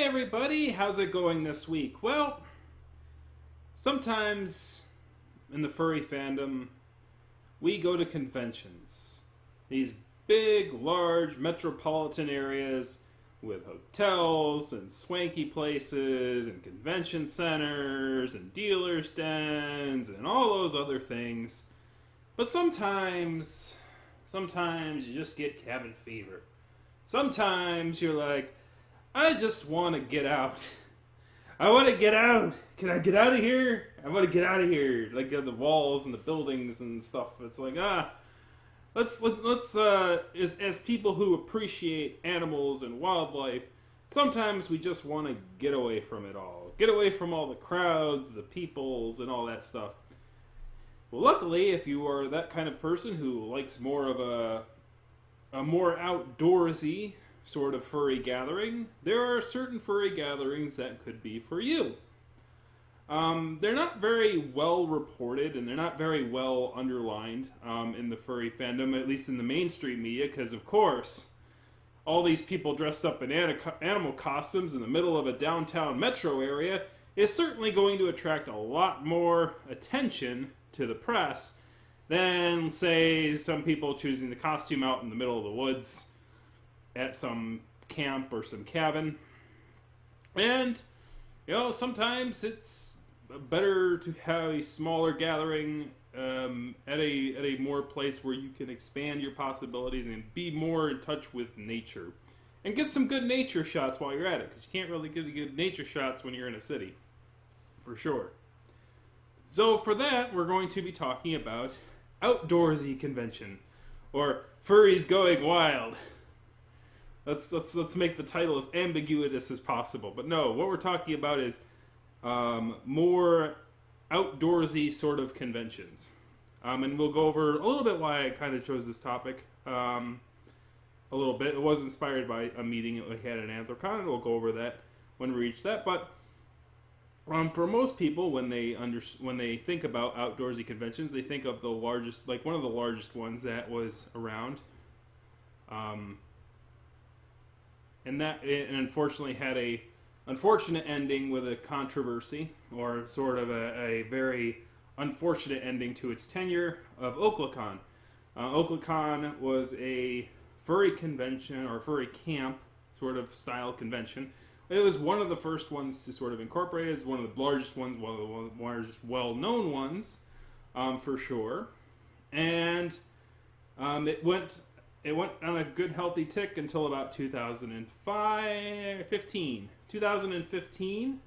everybody, how's it going this week? Well, sometimes in the furry fandom, we go to conventions. These big, large metropolitan areas with hotels and swanky places and convention centers and dealers' dens and all those other things. But sometimes you just get cabin fever. Sometimes you're like, I just want to get out. I want to get out. Can I get out of here? I want to get out of here. Like the walls and the buildings and stuff. It's like, let's as people who appreciate animals and wildlife, sometimes we just want to get away from it all. Get away from all the crowds, the peoples, and all that stuff. Well, luckily, if you are that kind of person who likes more of a more outdoorsy sort of furry gathering, there are certain furry gatherings that could be for you. They're not very well reported and they're not very well underlined in the furry fandom, at least in the mainstream media, because of course, all these people dressed up in animal costumes in the middle of a downtown metro area is certainly going to attract a lot more attention to the press than, say, some people choosing the costume out in the middle of the woods at some camp or some cabin. And, sometimes it's better to have a smaller gathering at a more place where you can expand your possibilities and be more in touch with nature. And get some good nature shots while you're at it, because you can't really get good nature shots when you're in a city. For sure. So for that, we're going to be talking about outdoorsy convention, or furries going wild. Let's make the title as ambiguous as possible. But no, what we're talking about is more outdoorsy sort of conventions. And we'll go over a little bit why I kind of chose this topic. A little bit. It was inspired by a meeting that we had at Anthrocon, and we'll go over that when we reach that. But for most people, when they think about outdoorsy conventions, they think of the largest, like one of the largest ones that was around. And unfortunately had a unfortunate ending with a controversy, or sort of a very unfortunate ending to its tenure, of Oklacon. Oklacon was a furry convention, or furry camp sort of style convention. It was one of the first ones to sort of incorporate it. It's one of the largest ones, one of the largest well-known ones, for sure. And it went on a good healthy tick until about 2015,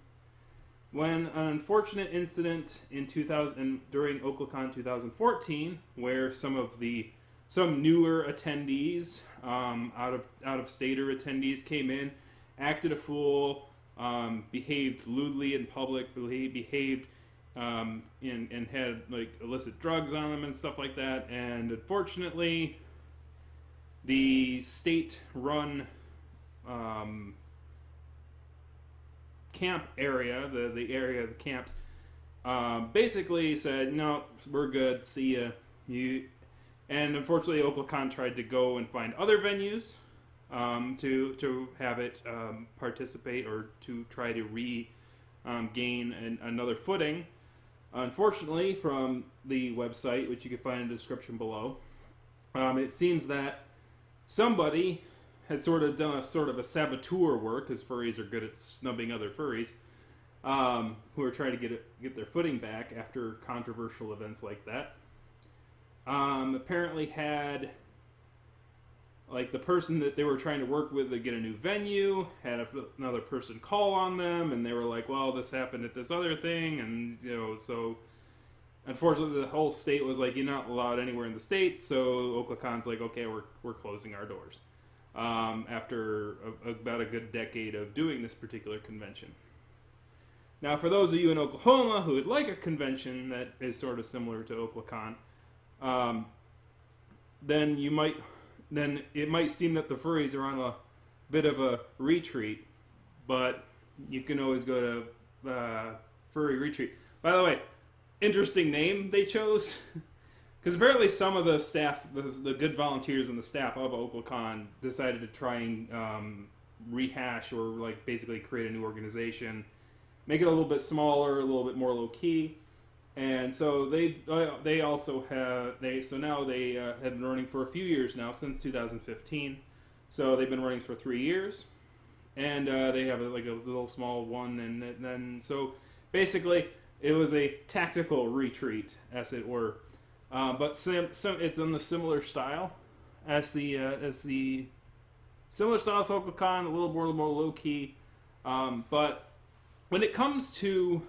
when an unfortunate incident during Oklacon 2014, where some newer attendees, out of stater attendees, came in, acted a fool, behaved lewdly in public, behaved and had like illicit drugs on them and stuff like that, and unfortunately the state-run camp area, the area of the camps, basically said, no, we're good, see ya. And unfortunately, Oklacon tried to go and find other venues to have it participate, or to try to gain another footing. Unfortunately, from the website, which you can find in the description below, it seems that somebody had sort of done a saboteur work, because furries are good at snubbing other furries, who are trying to get their footing back after controversial events like that. Apparently had, like, the person that they were trying to work with to get a new venue had another person call on them, and they were like, well, this happened at this other thing, and so unfortunately the whole state was like, you're not allowed anywhere in the state. So Oklacon's like, okay, we're closing our doors after about a good decade of doing this particular convention. Now, for those of you in Oklahoma who would like a convention that is sort of similar to Oklacon, then it might seem that the furries are on a bit of a retreat, but you can always go to Furry Retreat. By the way, interesting name they chose, because apparently some of the staff, the good volunteers and the staff of Oklacon, decided to try and rehash or like basically create a new organization, make it a little bit smaller, a little bit more low key. And so they also have have been running for a few years now, since 2015. So they've been running for 3 years, and they have like a little small one, and then so basically it was a tactical retreat, as it were. But it's in the similar style as the similar style as OklaCon, a little more low key. But when it comes to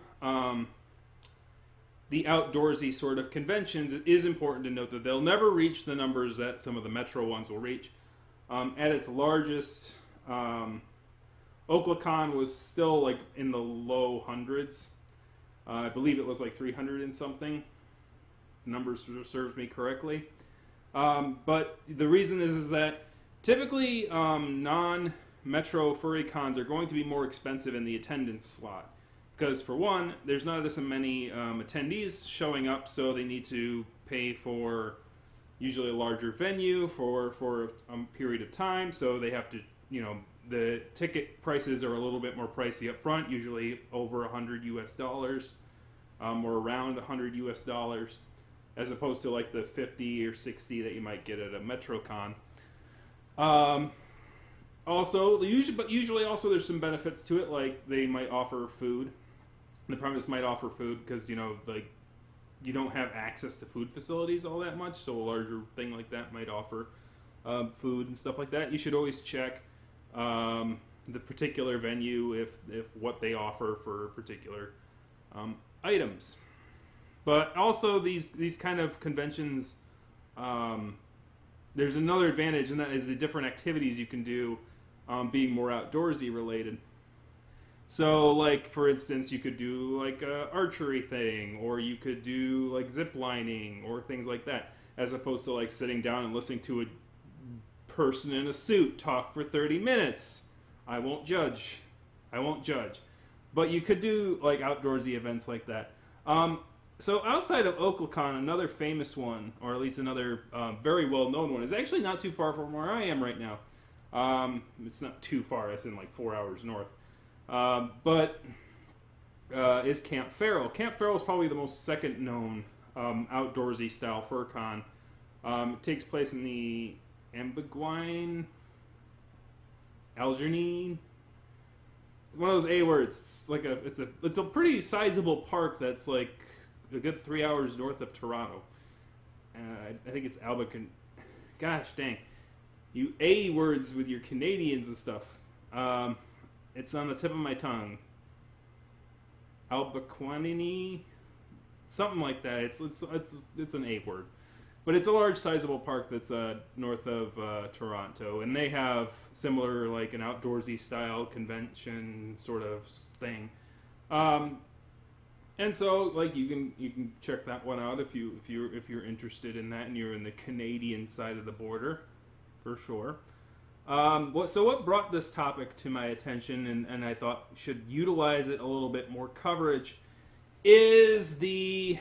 the outdoorsy sort of conventions, it is important to note that they'll never reach the numbers that some of the metro ones will reach. At its largest, OklaCon was still like in the low hundreds. I believe it was like 300 and something. The numbers serves me correctly. But the reason is that typically non-metro furry cons are going to be more expensive in the attendance slot. Because for one, there's not as many attendees showing up, so they need to pay for usually a larger venue for a period of time. So they have to, the ticket prices are a little bit more pricey up front, usually over $100 US, or around $100 US, as opposed to like the 50 or 60 that you might get at a MetroCon. Usually also there's some benefits to it, like they might offer food. The premise might offer food because you don't have access to food facilities all that much, so a larger thing like that might offer food and stuff like that. You should always check the particular venue if what they offer for particular items. But also these kind of conventions, there's another advantage, and that is the different activities you can do being more outdoorsy related. So, like, for instance, you could do, like, a archery thing, or you could do, like, zip lining, or things like that, as opposed to, like, sitting down and listening to a person in a suit talk for 30 minutes. I won't judge. But you could do, like, outdoorsy events like that. So outside of OklaCon, another famous one, or at least another very well-known one, is actually not too far from where I am right now. It's not too far, it's in, like, 4 hours north. But is Camp Farrell. Camp Farrell is probably the most second known outdoorsy style fur con. It takes place in the Ambiguine, Algernon, one of those A words. It's a pretty sizable park that's like a good 3 hours north of Toronto. I think it's Albuquerque. Gosh dang, you A words with your Canadians and stuff. It's on the tip of my tongue. Albuquerque, something like that. It's an A word, but it's a large, sizable park that's north of Toronto, and they have similar, like, an outdoorsy style convention sort of thing. And so, like, you can check that one out if you're interested in that, and you're in the Canadian side of the border, for sure. What brought this topic to my attention, and I thought should utilize it a little bit more coverage, is when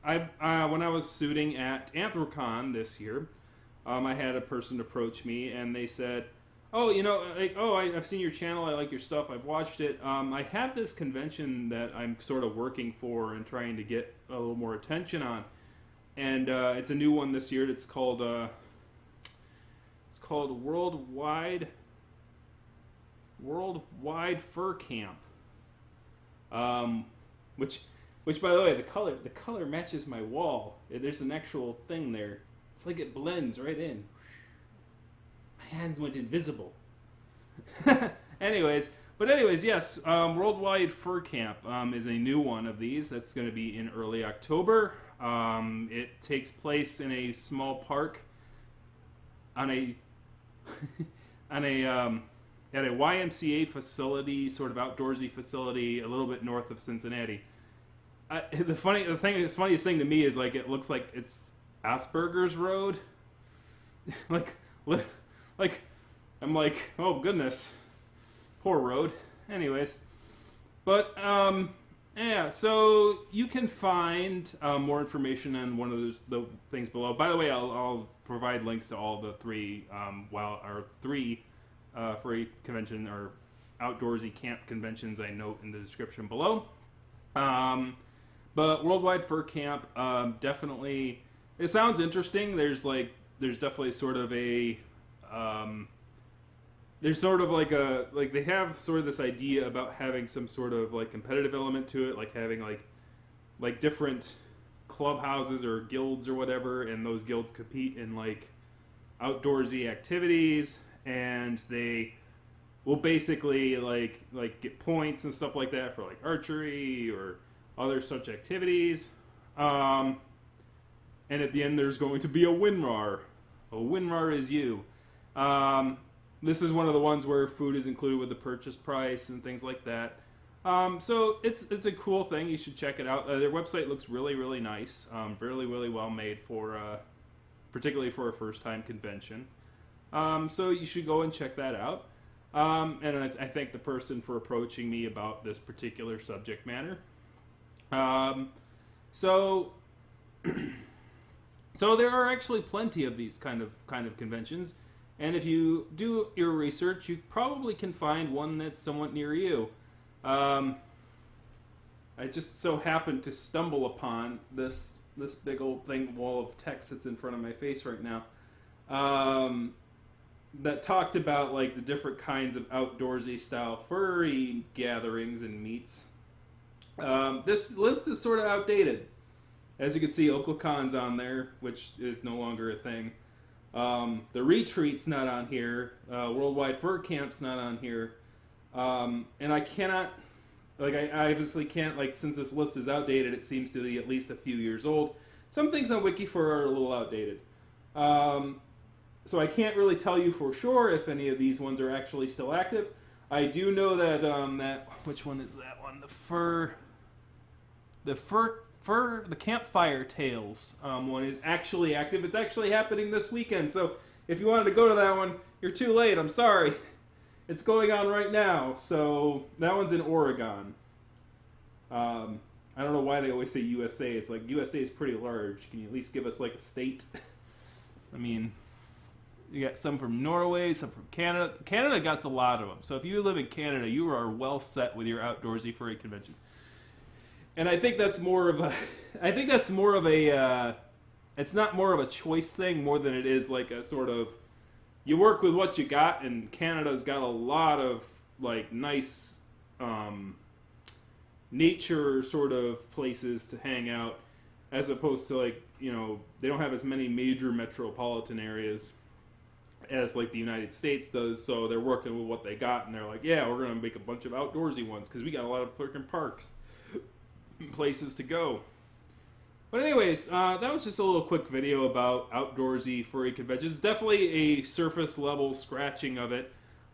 I was suiting at Anthrocon this year, I had a person approach me, and they said, I've seen your channel, I like your stuff, I've watched it. I have this convention that I'm sort of working for and trying to get a little more attention on, and it's a new one this year. It's called Worldwide Fur Camp, which by the way, the color matches my wall. There's an actual thing there. It's like it blends right in. My hand went invisible. Anyways, yes, Worldwide Fur Camp is a new one of these that's going to be in early October. It takes place in a small park on a at a YMCA facility, sort of outdoorsy facility, a little bit north of Cincinnati. The funniest thing to me is, like, it looks like it's Asperger's Road. like I'm like, oh goodness, poor road. Anyways, but yeah, so you can find more information on one of the things below. By the way, I'll provide links to all the three furry convention or outdoorsy camp conventions I note in the description below. But Worldwide Fur Camp, definitely, it sounds interesting. There's definitely sort of a, there's sort of like they have sort of this idea about having some sort of like competitive element to it, like having like different clubhouses or guilds or whatever, and those guilds compete in like outdoorsy activities, and they will basically like get points and stuff like that for like archery or other such activities. And at the end, there's going to be a WinRAR. A WinRAR is you. This is one of the ones where food is included with the purchase price and things like that. So it's a cool thing. You should check it out. Their website looks really, really nice. Really, really well made for, particularly for a first-time convention. So you should go and check that out. And I thank the person for approaching me about this particular subject matter. So there are actually plenty of these kind of conventions, and if you do your research, you probably can find one that's somewhat near you. I just so happened to stumble upon this big old wall of text that's in front of my face right now, that talked about like the different kinds of outdoorsy style furry gatherings and meets. This list is sort of outdated. As you can see, Oklacon's on there, which is no longer a thing. The Retreat's not on here. Worldwide Fur Camp's not on here. And I cannot, I obviously can't, since this list is outdated, it seems to be at least a few years old. Some things on WikiFur are a little outdated. So I can't really tell you for sure if any of these ones are actually still active. I do know that, which one is that one? The Campfire Tales one is actually active. It's actually happening this weekend. So if you wanted to go to that one, you're too late. I'm sorry. It's going on right now. So that one's in Oregon. I don't know why they always say USA. It's like USA is pretty large. Can you at least give us like a state? I mean, you got some from Norway, some from Canada. Canada got a lot of them. So if you live in Canada, you are well set with your outdoorsy furry conventions. And I think that's more of a, it's not more of a choice thing more than it is like a sort of, you work with what you got, and Canada's got a lot of like nice nature sort of places to hang out, as opposed to like, they don't have as many major metropolitan areas as like the United States does, so they're working with what they got, and they're like, yeah, we're going to make a bunch of outdoorsy ones, because we got a lot of freaking parks. Places to go. But anyways, that was just a little quick video about outdoorsy furry conventions. It's definitely a surface level scratching of it.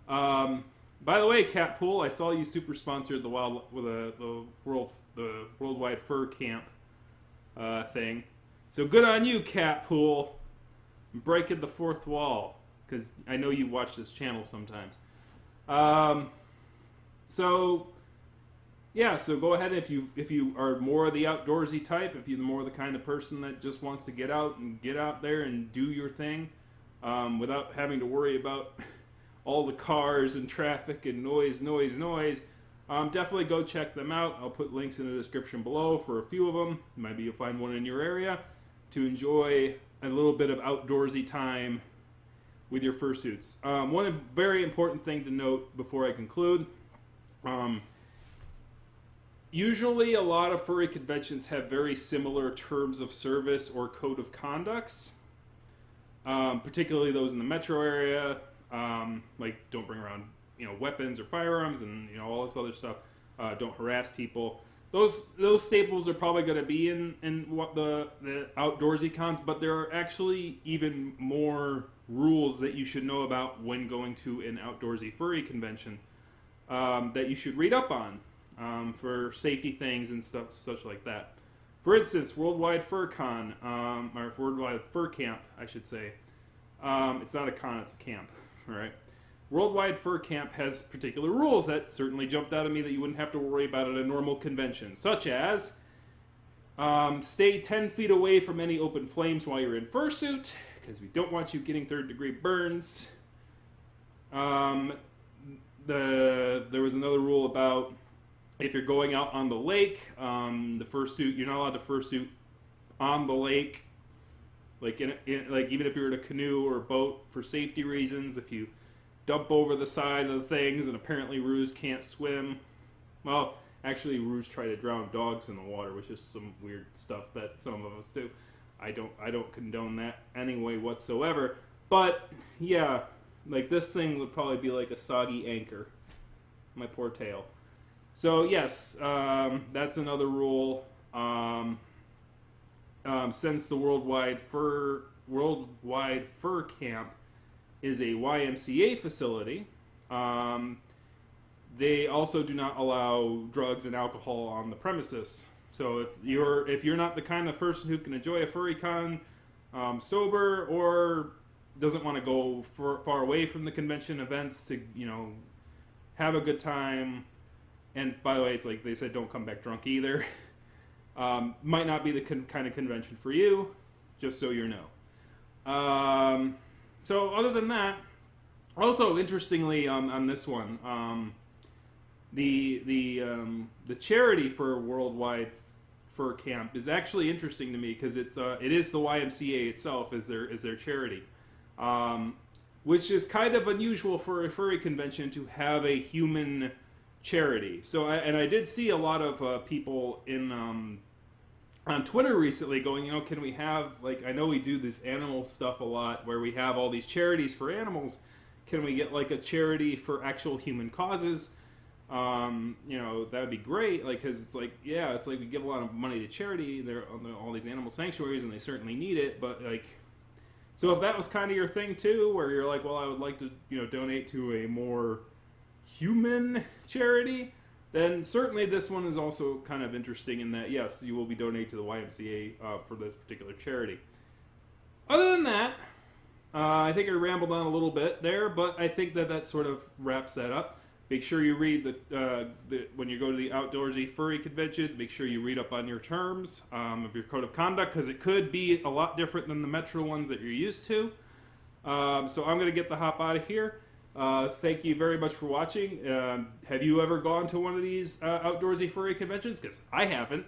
By the way, Cat Pool, I saw you super sponsored the Worldwide Fur Camp thing. So good on you, Cat Pool. Breaking the fourth wall, because I know you watch this channel sometimes. Yeah, so go ahead if you are more of the outdoorsy type, if you're more the kind of person that just wants to get out there and do your thing, without having to worry about all the cars and traffic and noise. Definitely go check them out. I'll put links in the description below for a few of them. Maybe you'll find one in your area to enjoy a little bit of outdoorsy time with your fursuits. One very important thing to note before I conclude. Usually a lot of furry conventions have very similar terms of service or code of conducts, particularly those in the metro area, like don't bring around weapons or firearms and all this other stuff. Don't harass people. Those staples are probably going to be in what the outdoorsy cons, but there are actually even more rules that you should know about when going to an outdoorsy furry convention that you should read up on. For safety things and stuff, such like that. For instance, Worldwide Fur Con, or Worldwide Fur Camp, I should say. It's not a con, it's a camp, all right? Worldwide Fur Camp has particular rules that certainly jumped out at me that you wouldn't have to worry about at a normal convention, such as stay 10 feet away from any open flames while you're in fursuit, because we don't want you getting third-degree burns. There was another rule about if you're going out on the lake, the fursuit, you're not allowed to fursuit on the lake. Like like even if you're in a canoe or a boat for safety reasons, if you dump over the side of the things, and apparently roos can't swim. Well, actually, roos try to drown dogs in the water, which is some weird stuff that some of us do. I don't condone that anyway whatsoever. But yeah, like this thing would probably be like a soggy anchor. My poor tail. So yes, that's another rule. Since the Worldwide Fur Camp is a YMCA facility, they also do not allow drugs and alcohol on the premises. So if you're not the kind of person who can enjoy a furry con sober, or doesn't want to go far away from the convention events to have a good time, and by the way, it's like they said, don't come back drunk either. Might not be the kind of convention for you, just so you know. So other than that, also interestingly on this one, the charity for Worldwide Fur Camp is actually interesting to me because it is the YMCA itself is their charity, which is kind of unusual for a furry convention to have a human charity. So I did see a lot of people on Twitter recently going, can we have, like, I know we do this animal stuff a lot where we have all these charities for animals. Can we get like a charity for actual human causes? That would be great. Like, cause it's like, yeah, it's like we give a lot of money to charity. They're on all these animal sanctuaries and they certainly need it. But like, so if that was kind of your thing too, where you're like, well, I would like to, donate to a more human charity, then certainly this one is also kind of interesting in that, yes, you will be donating to the YMCA for this particular charity. Other than that, I think I rambled on a little bit there, but I think that sort of wraps that up. Make sure you read when you go to the outdoorsy furry conventions, make sure you read up on your terms of your code of conduct, because it could be a lot different than the Metro ones that you're used to. So I'm going to get the hop out of here. Thank you very much for watching. Have you ever gone to one of these outdoorsy furry conventions? Because I haven't.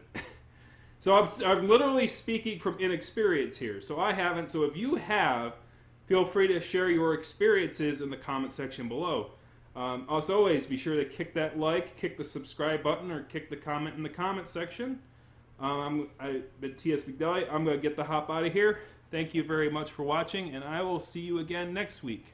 So I'm literally speaking from inexperience here. So I haven't. So if you have, feel free to share your experiences in the comment section below. As always, be sure to kick that like, kick the subscribe button, or kick the comment in the comment section. I've been T.S. McDelly. I'm going to get the hop out of here. Thank you very much for watching, and I will see you again next week.